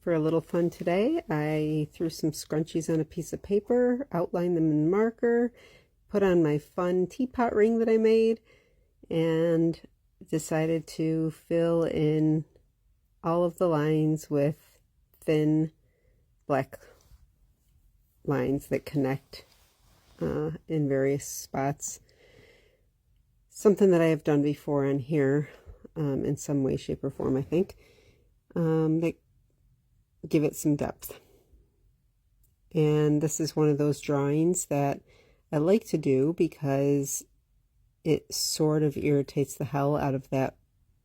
For a little fun today, I threw some scrunchies on a piece of paper, outlined them in marker, put on my fun teapot ring that I made, and decided to fill in all of the lines with thin black lines that connect in various spots. Something that I have done before on here in some way, shape, or form, I think. That give it some depth. And this is one of those drawings that I like to do because it sort of irritates the hell out of that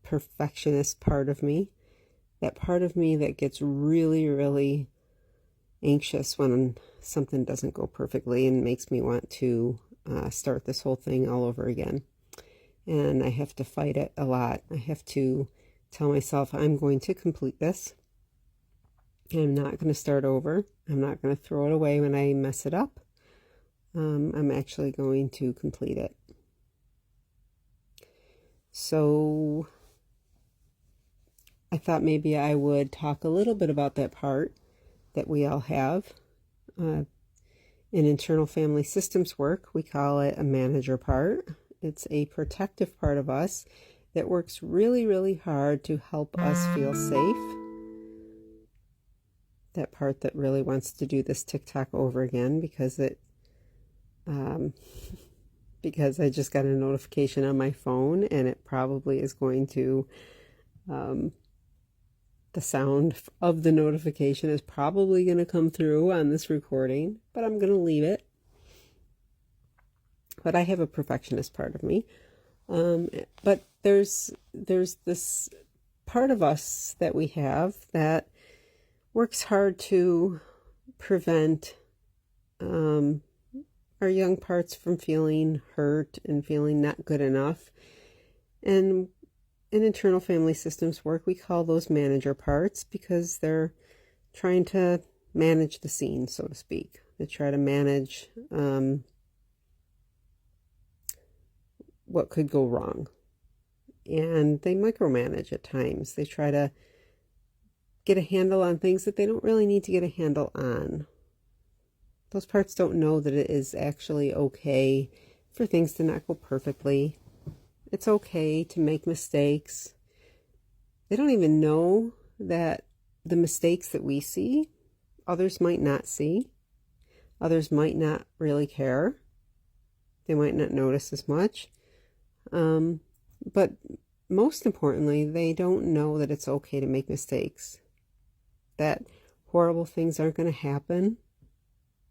perfectionist part of me. That part of me that gets really, really anxious when something doesn't go perfectly and makes me want to start this whole thing all over again. And I have to fight it a lot. I have to tell myself I'm going to complete this. I'm not going to start over. I'm not going to throw it away when I mess it up. I'm actually going to complete it. So I thought maybe I would talk a little bit about that part that we all have. In internal family systems work, we call it a manager part. It's a protective part of us that works really, really hard to help us feel safe. That part that really wants to do this TikTok over again because because I just got a notification on my phone, and it probably is going to, the sound of the notification is probably going to come through on this recording, but I'm going to leave it. But I have a perfectionist part of me. But there's this part of us that we have that works hard to prevent our young parts from feeling hurt and feeling not good enough. And in internal family systems work, we call those manager parts because they're trying to manage the scene, so to speak. They try to manage what could go wrong. And they micromanage at times. They try to get a handle on things that they don't really need to get a handle on. Those parts don't know that it is actually okay for things to not go perfectly. It's okay to make mistakes. They don't even know that the mistakes that we see, others might not see. Others might not really care. They might not notice as much. But most importantly, they don't know that it's okay to make mistakes. That horrible things aren't going to happen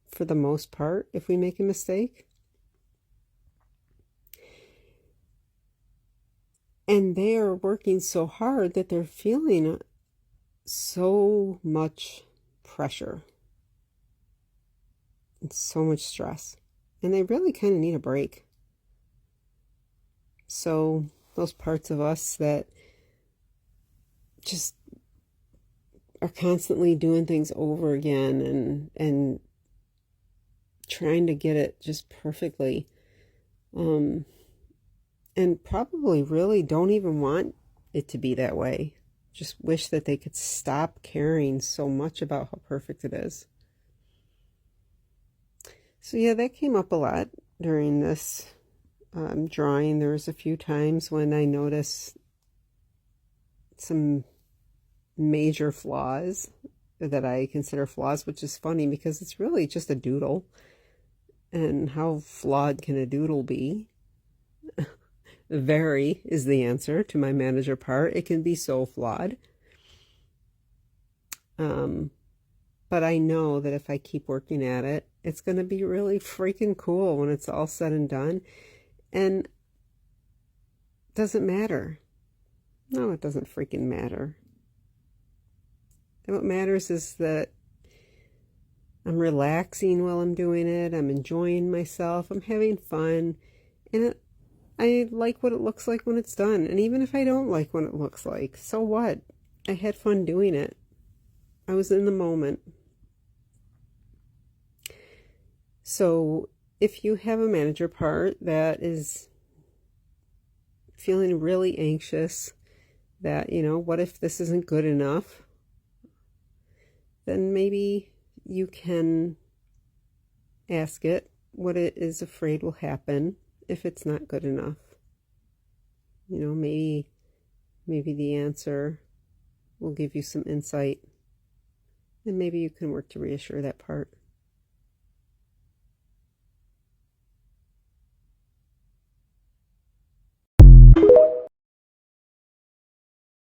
for the most part if we make a mistake. And they are working so hard that they're feeling so much pressure and so much stress. And they really kind of need a break. So those parts of us that just are constantly doing things over again and trying to get it just perfectly, and probably really don't even want it to be that way. Just wish that they could stop caring so much about how perfect it is. So yeah, that came up a lot during this drawing. There was a few times when I noticed some major flaws that I consider flaws, which is funny because it's really just a doodle. And how flawed can a doodle be? Very is the answer to my manager part. It can be so flawed. But I know that if I keep working at it, it's going to be really freaking cool when it's all said and done. And it doesn't matter. No, it doesn't freaking matter. And what matters is that I'm relaxing while I'm doing it. I'm enjoying myself. I'm having fun. And I like what it looks like when it's done. And even if I don't like what it looks like, so what? I had fun doing it. I was in the moment. So if you have a manager part that is feeling really anxious, that, you know, what if this isn't good enough? then maybe you can ask it what it is afraid will happen if it's not good enough. You know, maybe the answer will give you some insight, and maybe you can work to reassure that part.